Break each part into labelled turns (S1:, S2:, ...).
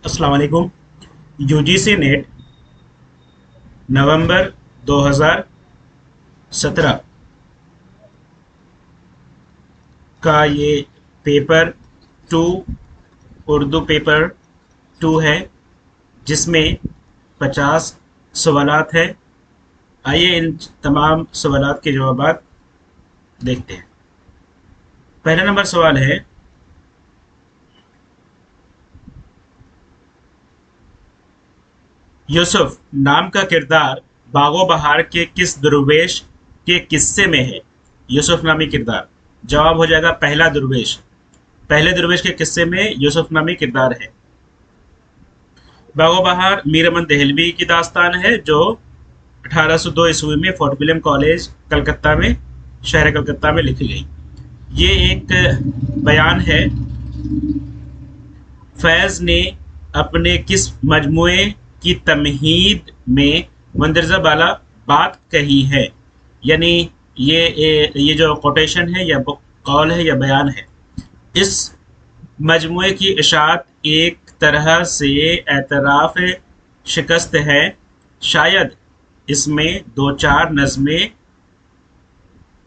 S1: अस्सलाम वालेकुम। UGC net नवंबर 2017 का ये paper two, Urdu paper two है, जिसमें 50 सवालात हैं। आइए इन तमाम सवालात के जवाब देखते हैं। पहला नंबर सवाल है, यूसुफ नाम का किरदार बागो बहार के किस दुर्वेश के किस्से में है? यूसुफ नामी किरदार। जवाब हो जाएगा पहला दुर्वेश। पहले दुर्वेश के किस्से में यूसुफ नामी किरदार है। बागो बहार मीर अमन दहलवी की दास्तान है, जो 1802 ईस्वी में फोर्ट विलियम कॉलेज कलकत्ता में, शहर कलकत्ता में लिखी गई। ये एक बयान है। फैज़ ने अपने किस मजमूए की तमहीद में मंदरजा बाला बात कही है? यानी ये जो कोटेशन है या कौल है या बयान है, इस मजमूए की इशाअत एक तरह से एतराफ़ शिकस्त है। शायद इसमें दो चार नज़में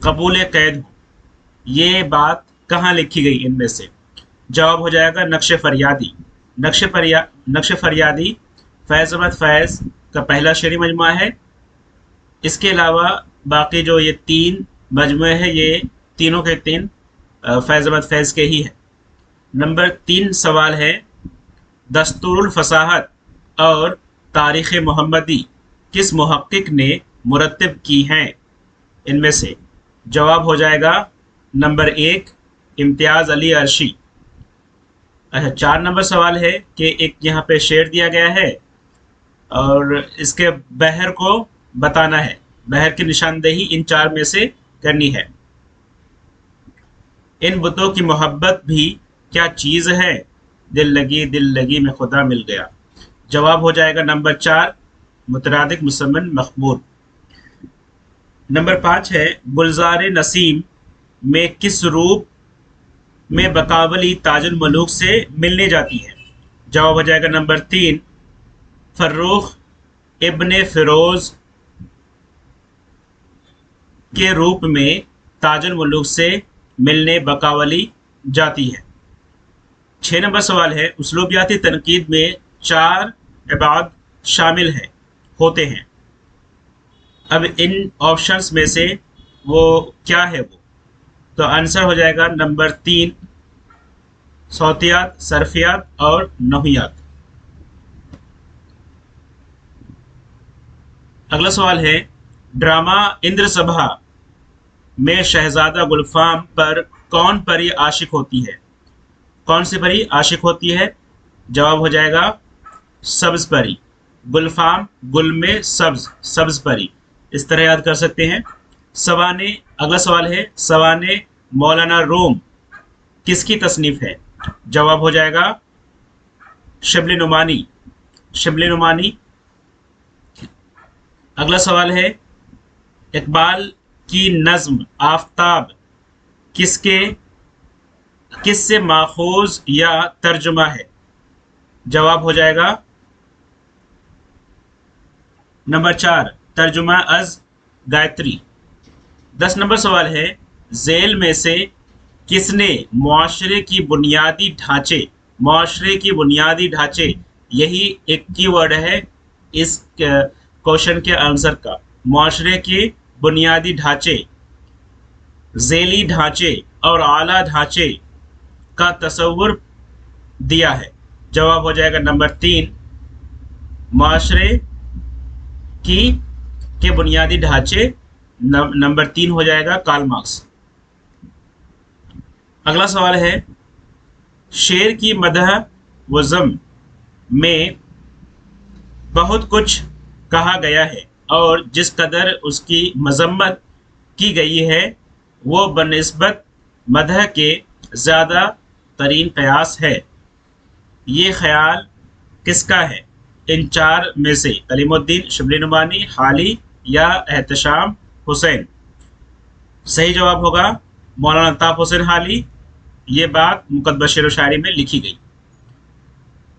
S1: कबूल कैद हो। ये बात कहाँ लिखी गई इनमें से? जवाब हो जाएगा नक्श फरियादी। नक्श फरियादी फैज़ अहमद फैज़ का पहला शेरी मजमूआ है। इसके अलावा बाकी जो ये तीन मजमूए हैं, ये तीनों के तीन फैज़ अहमद फैज़ के ही हैं। नंबर 3 सवाल है, दस्तूरुल फसाहत और तारीख़ मोहम्मदी किस मुहक्किक ने मुरत्तिब की हैं इनमें से? जवाब हो जाएगा नंबर 1 इम्तियाज़ अली अर्शी। अच्छा, 4 नंबर सवाल है कि एक यहाँ पे शेर दिया गया है और इसके बहर को बताना है। बहर की निशानदेही इन 4 में से करनी है। इन बुतों की मोहब्बत भी क्या चीज़ है? दिल लगी में खुदा मिल गया। जवाब हो जाएगा नंबर 4 मुतरादिक मुसम्मन मखबूल। नंबर 5 है, गुलजार नसीम में किस रूप में बकावली ताजुल मलूक से मिलने जाती है? जवाब हो जाएगा नंबर 3 फर्रुख इब्ने फिरोज के रूप में ताजुल मलूक से मिलने बकावली जाती है। 6 नंबर सवाल है, उसलूबियाती तनकीद में 4 इबाद शामिल होते हैं। अब इन ऑप्शंस में से वो क्या है वो? तो आंसर हो जाएगा नंबर 3 सौतियात, सरफियात और नहियात। अगला सवाल है, ड्रामा इंद्र सभा में शहजादा गुलफाम पर कौन परी आशिक होती है? कौन सी परी आशिक होती है? जवाब हो जाएगा सब्ज परी। गुलफाम गुल में सब्ज, सब्ज परी, इस तरह याद कर सकते हैं। सवाने, अगला सवाल है, सवाने मौलाना रूम किसकी तसनीफ है? जवाब हो जाएगा शिबली नुमानी, शिबली नुमानी। अगला सवाल है, इकबाल की नज़्म आफताब किससे माखूज या तर्जुमा है? जवाब हो जाएगा नंबर 4 तर्जुमा अज गायत्री। 10 नंबर सवाल है, झेल में से किसने मुआशरे की बुनियादी ढांचे, मुआशरे की बुनियादी ढांचे, यही एक कीवर्ड है इस क्वेश्चन के आंसर का। मुआशरे के बुनियादी ढांचे, झेली ढांचे और आला ढांचे का तस्वुर दिया है। जवाब हो जाएगा नंबर 3 मुआशरे के बुनियादी ढांचे। नंबर 3 हो जाएगा कार्ल मार्क्स। अगला सवाल है, शेर की मदह व ज़म में बहुत कुछ कहा गया है और जिस कदर उसकी मजम्मत की गई है वो बनिस्बत मदह के ज़्यादा तरीन कयास है। ये ख्याल किसका है? इन 4 में से कलीमुद्दीन, शिबली नुमानी, हाली या एहतशाम हुसैन? सही जवाब होगा मौलाना अल्ताफ़ हुसैन हाली। ये बात मुक़द्दस शेर व शायरी में लिखी गई।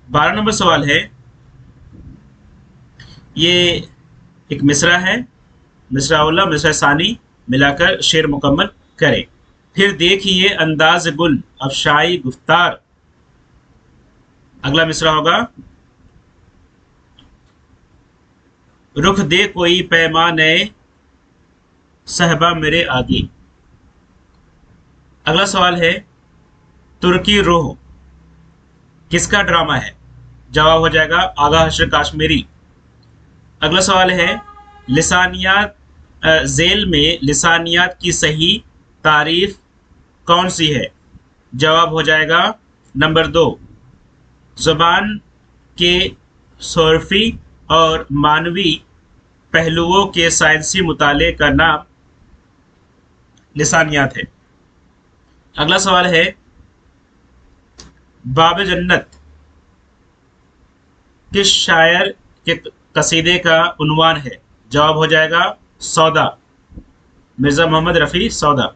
S1: 12 नंबर सवाल है, ये एक मिसरा है, मिसरा अव्वला मिसरा सानी मिलाकर शेर मुकम्मल करें। फिर देखिए अंदाज गुल अफशाई गुफ्तार। अगला मिसरा होगा, रुख दे कोई पैमाने सहबा मेरे आगे। अगला सवाल है, तुर्की रूह किसका ड्रामा है? जवाब हो जाएगा आगा हशर काश्मीरी। अगला सवाल है, लिसानियात जेल में लिसानियात की सही तारीफ कौन सी है? जवाब हो जाएगा नंबर 2, ज़ुबान के सोरफी और मानवी पहलुओं के साइंसी मुताले का नाम लिसानियात है। अगला सवाल है, बाब जन्नत किस शायर के कसीदे का उन्वान है? जवाब हो जाएगा सौदा, मिर्ज़ा मोहम्मद रफ़ी सौदा।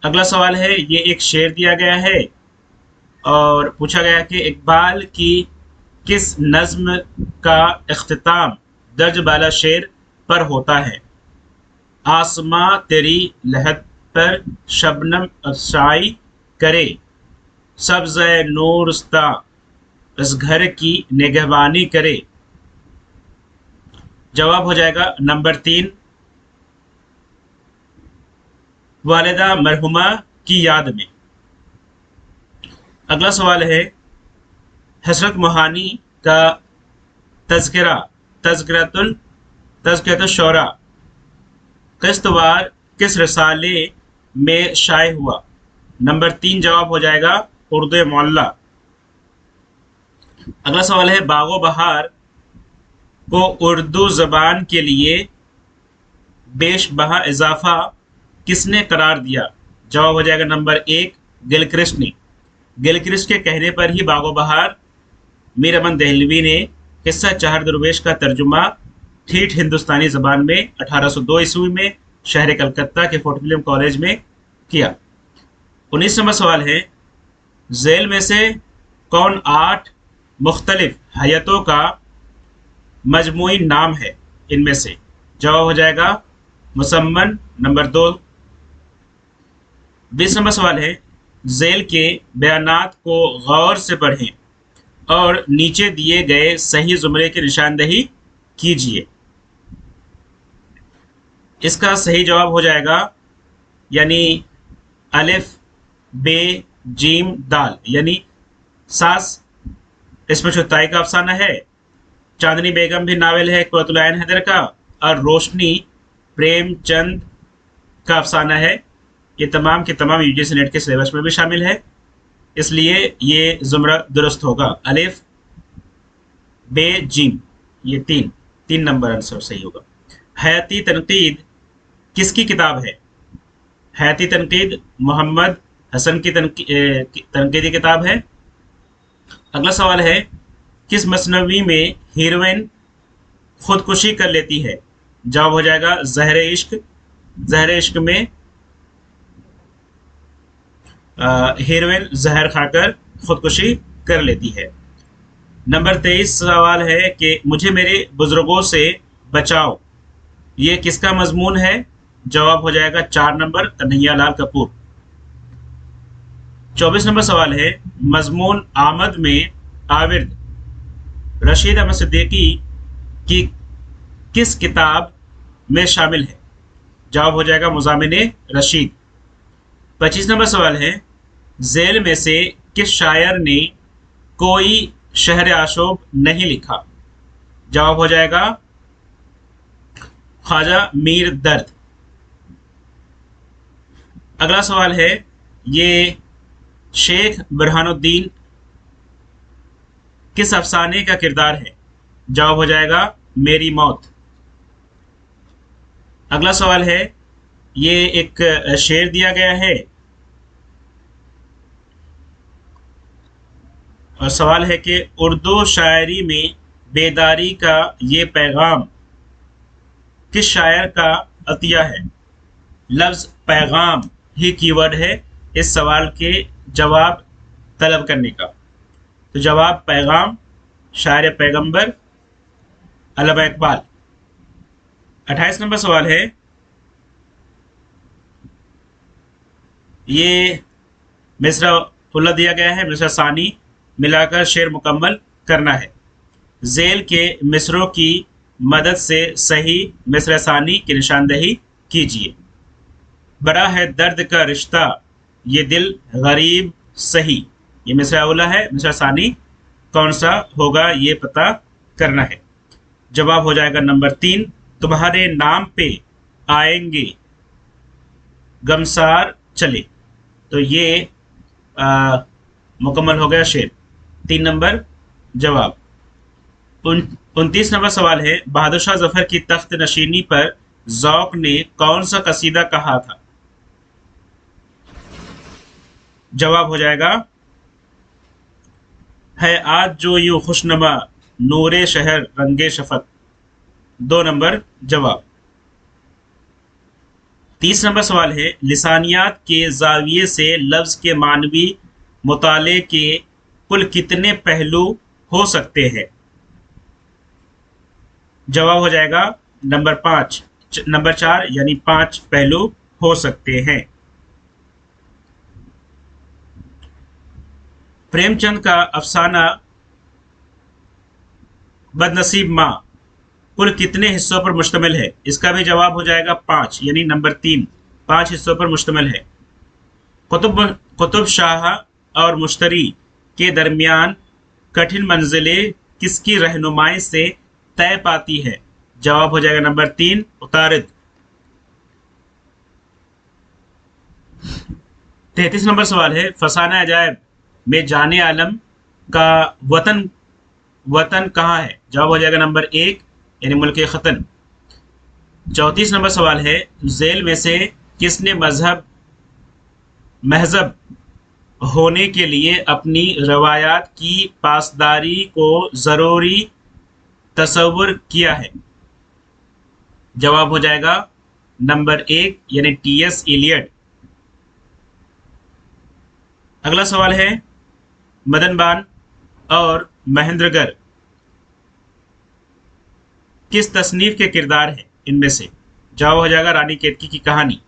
S1: अगला सवाल है, ये एक शेर दिया गया है और पूछा गया कि इकबाल की किस नज़्म का इख्तिताम दर्ज बाला शेर पर होता है? आसमां तेरी लहद पर शबनम अफशाई करे, सब्ज़ नूरस्ता इस घर की निगहबानी करे। जवाब हो जाएगा नंबर 3, वालिदा मरहुमा की याद में। अगला सवाल है, हसरत मोहानी का तज़किरा तज़किरतुल शोरा किस्तवार किस रसाले में शाये हुआ? नंबर 3 जवाब हो जाएगा उर्दू मोल्ला। अगला सवाल है, बागो बहार को उर्दू ज़बान के लिए बेशबहा इजाफा किसने करार दिया? जवाब हो जाएगा नंबर 1 गिलक्रिस्ट ने। गिलक्रिस्ट के कहने पर ही बागो बहार मीर अमन दहलवी ने किस्सा चाहर दरवेश का तर्जुमा ठीठ हिंदुस्तानी ज़बान में 1802 ईस्वी में शहर कलकत्ता के फोर्ट विलियम कॉलेज में किया। 19 नंबर सवाल है, झेल में से कौन 8 मुख्तलिफ हयतों का मजमूई नाम है इनमें से? जवाब हो जाएगा मुसम्मन नंबर 2। 20 नंबर सवाल है, झेल के बयानात को गौर से पढ़ें और नीचे दिए गए सही जुमरे की निशानदही कीजिए। इसका सही जवाब हो जाएगा यानी अलिफ बे जीम दाल, यानी सास इसमें चुताई का अफसाना है, चांदनी बेगम भी नावल है कुर्रतुल ऐन हैदर का, और रोशनी प्रेमचंद का अफसाना है। ये तमाम के तमाम यूजीसी नेट के सिलेबस में भी शामिल है, इसलिए ये जुमरा दुरुस्त होगा अलिफ बे जीम, ये तीन नंबर आंसर सही होगा। हयाती तनकीद किसकी किताब है? हयाती तनकीद मोहम्मद हसन की तनकीदी किताब है। अगला सवाल है, किस मसनवी में हीरोइन खुदकुशी कर लेती है? जवाब हो जाएगा ज़हर इश्क। ज़हर इश्क में हीरोइन जहर खाकर खुदकुशी कर लेती है। नंबर 23 सवाल है कि मुझे मेरे बुजुर्गों से बचाओ, ये किसका मजमून है? जवाब हो जाएगा 4 नंबर कन्हैया लाल कपूर। 24 नंबर सवाल है, मजमून आमद में आविर्द रशीद अहमद सिद्दीकी की किस किताब में शामिल है? जवाब हो जाएगा मुज़ामिन रशीद। 25 नंबर सवाल है, झेल में से किस शायर ने कोई शहर आशोब नहीं लिखा? जवाब हो जाएगा ख्वाजा मीर दर्द। अगला सवाल है, ये शेख बुरहानुद्दीन किस अफसाने का किरदार है? जवाब हो जाएगा मेरी मौत। अगला सवाल है, ये एक शेर दिया गया है और सवाल है कि उर्दू शायरी में बेदारी का ये पैगाम किस शायर का अतिया है? लफ्ज़ पैगाम ही कीवर्ड है इस सवाल के जवाब तलब करने का। तो जवाब पैगाम शायर पैगंबर, अल्लामा इकबाल। 28 नंबर सवाल है, ये मिसरा खुला दिया गया है, मिसरा सानी मिलाकर शेर मुकम्मल करना है। झेल के मिसरों की मदद से सही मिसरा सानी की निशानदेही कीजिए। बड़ा है दर्द का रिश्ता, ये दिल गरीब सही। ये मिसरा अवला है, मिसरा सानी कौन सा होगा ये पता करना है। जवाब हो जाएगा नंबर 3, तुम्हारे नाम पे आएंगे गमसार चले। तो ये मुकम्मल हो गया शेर। 3 नंबर जवाब। 29 नंबर सवाल है, बहादुर शाह जफर की तख्त नशीनी पर ज़ौक़ ने कौन सा कसीदा कहा था। जवाब हो जाएगा, है आज जो यूं खुशनमा नूरे शहर रंगे शफक। 2 नंबर जवाब। 30 नंबर सवाल है, लिसानियात के जाविये से लफ्ज़ के मानवी मुताले के कुल कितने पहलू हो सकते हैं। जवाब हो जाएगा नंबर 4 यानी 5 पहलू हो सकते हैं। प्रेमचंद का अफसाना बदनसीब माँ कुल कितने हिस्सों पर मुश्तमिल है। इसका भी जवाब हो जाएगा 5 यानी नंबर 3, 5 हिस्सों पर मुश्तमिल है। कुतुब शाह और मुश्तरी के दरमियान कठिन मंजिलें किसकी रहनुमाई से तय पाती है। जवाब हो जाएगा नंबर 3, उतारिद। 33 नंबर सवाल है, फसाना अजायब में जाने आलम का वतन कहाँ है। जवाब हो जाएगा नंबर 1 यानी मुल्क खतन। 34 नंबर सवाल है, झेल में से किसने महजब होने के लिए अपनी रवायात की पासदारी को ज़रूरी तसव्वुर किया है। जवाब हो जाएगा नंबर 1 यानी टी.एस. इलियट। अगला सवाल है, मदनबान और महेंद्रगर किस तसनीफ के किरदार हैं इनमें से। जवाब हो जाएगा रानी केतकी की कहानी।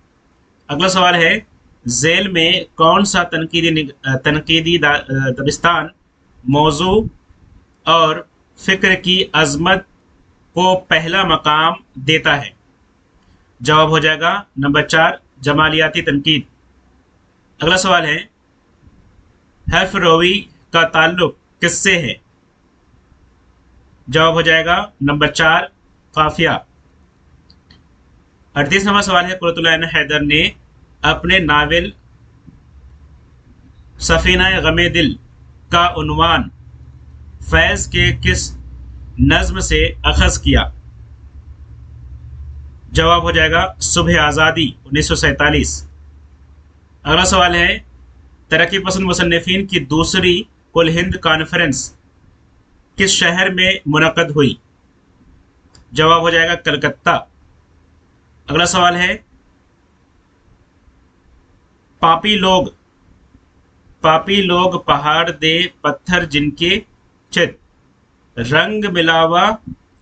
S1: अगला सवाल है, झेल में कौन सा तनकीदी दबिस्तान मौजू और फ़िक्र की अज़मत को पहला मकाम देता है। जवाब हो जाएगा नंबर 4 जमालियाती तनकीद। अगला सवाल है, हर्फ रोवी का ताल्लुक किससे है। जवाब हो जाएगा नंबर 4 काफिया। 38 नंबर सवाल है, कुर्रतुल हैदर ने अपने नावल सफीना गमे दिल का उन्वान फैज़ के किस नज़्म से अखज़ किया। जवाब हो जाएगा सुबह आज़ादी 1947। अगला सवाल है, तरक्की पसंद मुसन्निफीन की दूसरी कुल हिंद कॉन्फ्रेंस किस शहर में मुनक़द हुई। जवाब हो जाएगा कलकत्ता। अगला सवाल है, पापी लोग पहाड़ दे पत्थर जिनके चित, रंग मिलावा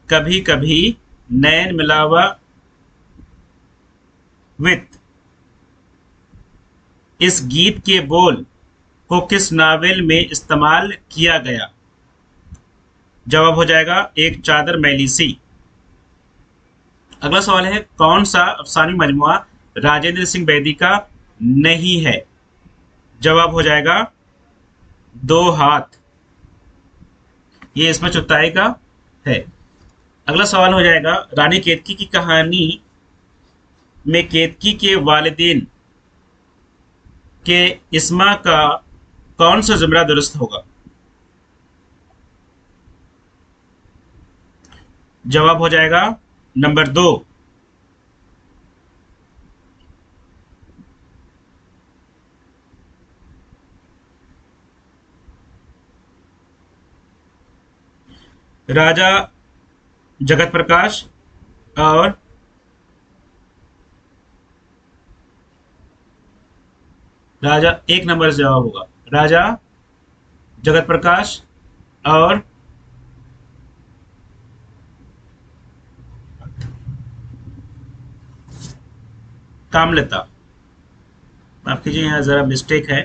S1: कभी कभी नैन मिलावा वित। इस गीत के बोल को किस नावल में इस्तेमाल किया गया। जवाब हो जाएगा एक चादर मैली सी। अगला सवाल है, कौन सा अफसानी मजमुआ राजेंद्र सिंह बेदी का नहीं है। जवाब हो जाएगा 2 हाथ, ये इसमें चुगताई का है। अगला सवाल हो जाएगा, रानी केतकी की कहानी में केतकी के वालिदैन के इस्मा का कौन सा जुमला दुरुस्त होगा। जवाब हो जाएगा नंबर 2। राजा जगत प्रकाश और राजा 1 नंबर से जवाब होगा, राजा जगत प्रकाश और कामलता, माफ कीजिए यहाँ ज़रा मिस्टेक है।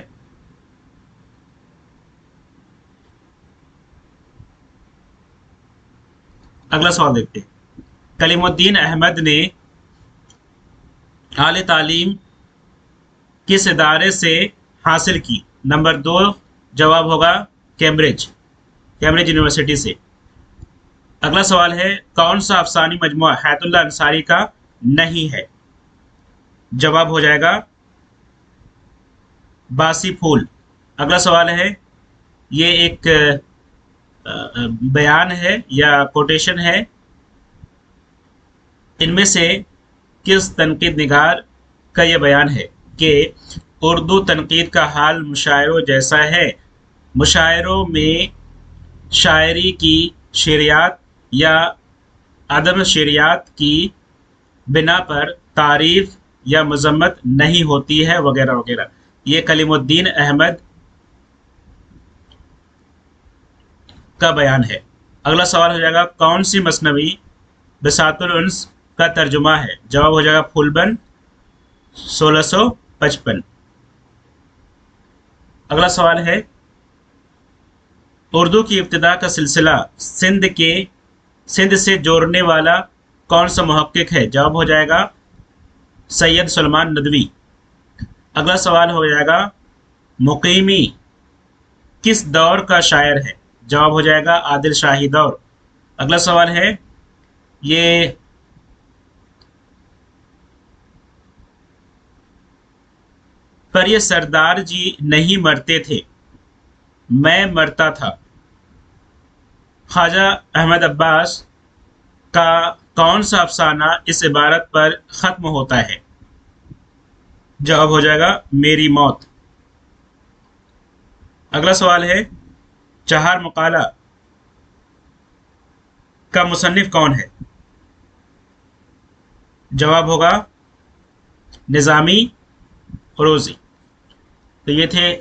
S1: अगला सवाल देखते हैं। कलीमुद्दीन अहमद ने आले तालीम किस इदारे से हासिल की? नंबर 2 जवाब होगा कैम्ब्रिज, कैम्ब्रिज यूनिवर्सिटी से। अगला सवाल है, कौन सा अफसानी मजमुआ हैतुल्लाह अंसारी का नहीं है? जवाब हो जाएगा बासी फूल। अगला सवाल है, ये एक बयान है या कोटेशन है, इनमें से किस तनकीद निगार का यह बयान है कि उर्दू तनकीद का हाल मुशायरों जैसा है, मुशायरों में शायरी की शेरियात या अदम शेरियात की बिना पर तारीफ या मजम्मत नहीं होती है, वगैरह वगैरह। ये कलीमुद्दीन अहमद का बयान है। अगला सवाल हो जाएगा, कौन सी मसनवी बिसातुल उन्स का तर्जुमा है? जवाब हो जाएगा फूलबंद 1655। अगला सवाल है, उर्दू की इब्तिदा का सिलसिला सिंध से जोड़ने वाला कौन सा मुहक्किक है? जवाब हो जाएगा सैयद सलमान नदवी। अगला सवाल हो जाएगा, मुकीमी किस दौर का शायर है? जवाब हो जाएगा आदिल शाही दौर। अगला सवाल है, ये पर ये सरदार जी नहीं मरते थे, मैं मरता था, ख्वाजा अहमद अब्बास का कौन सा अफसाना इस इबारत पर ख़त्म होता है? जवाब हो जाएगा मेरी मौत। अगला सवाल है, चहार मकाला का मुसन्निफ कौन है? जवाब होगा निज़ामी रोज़ी। तो ये थे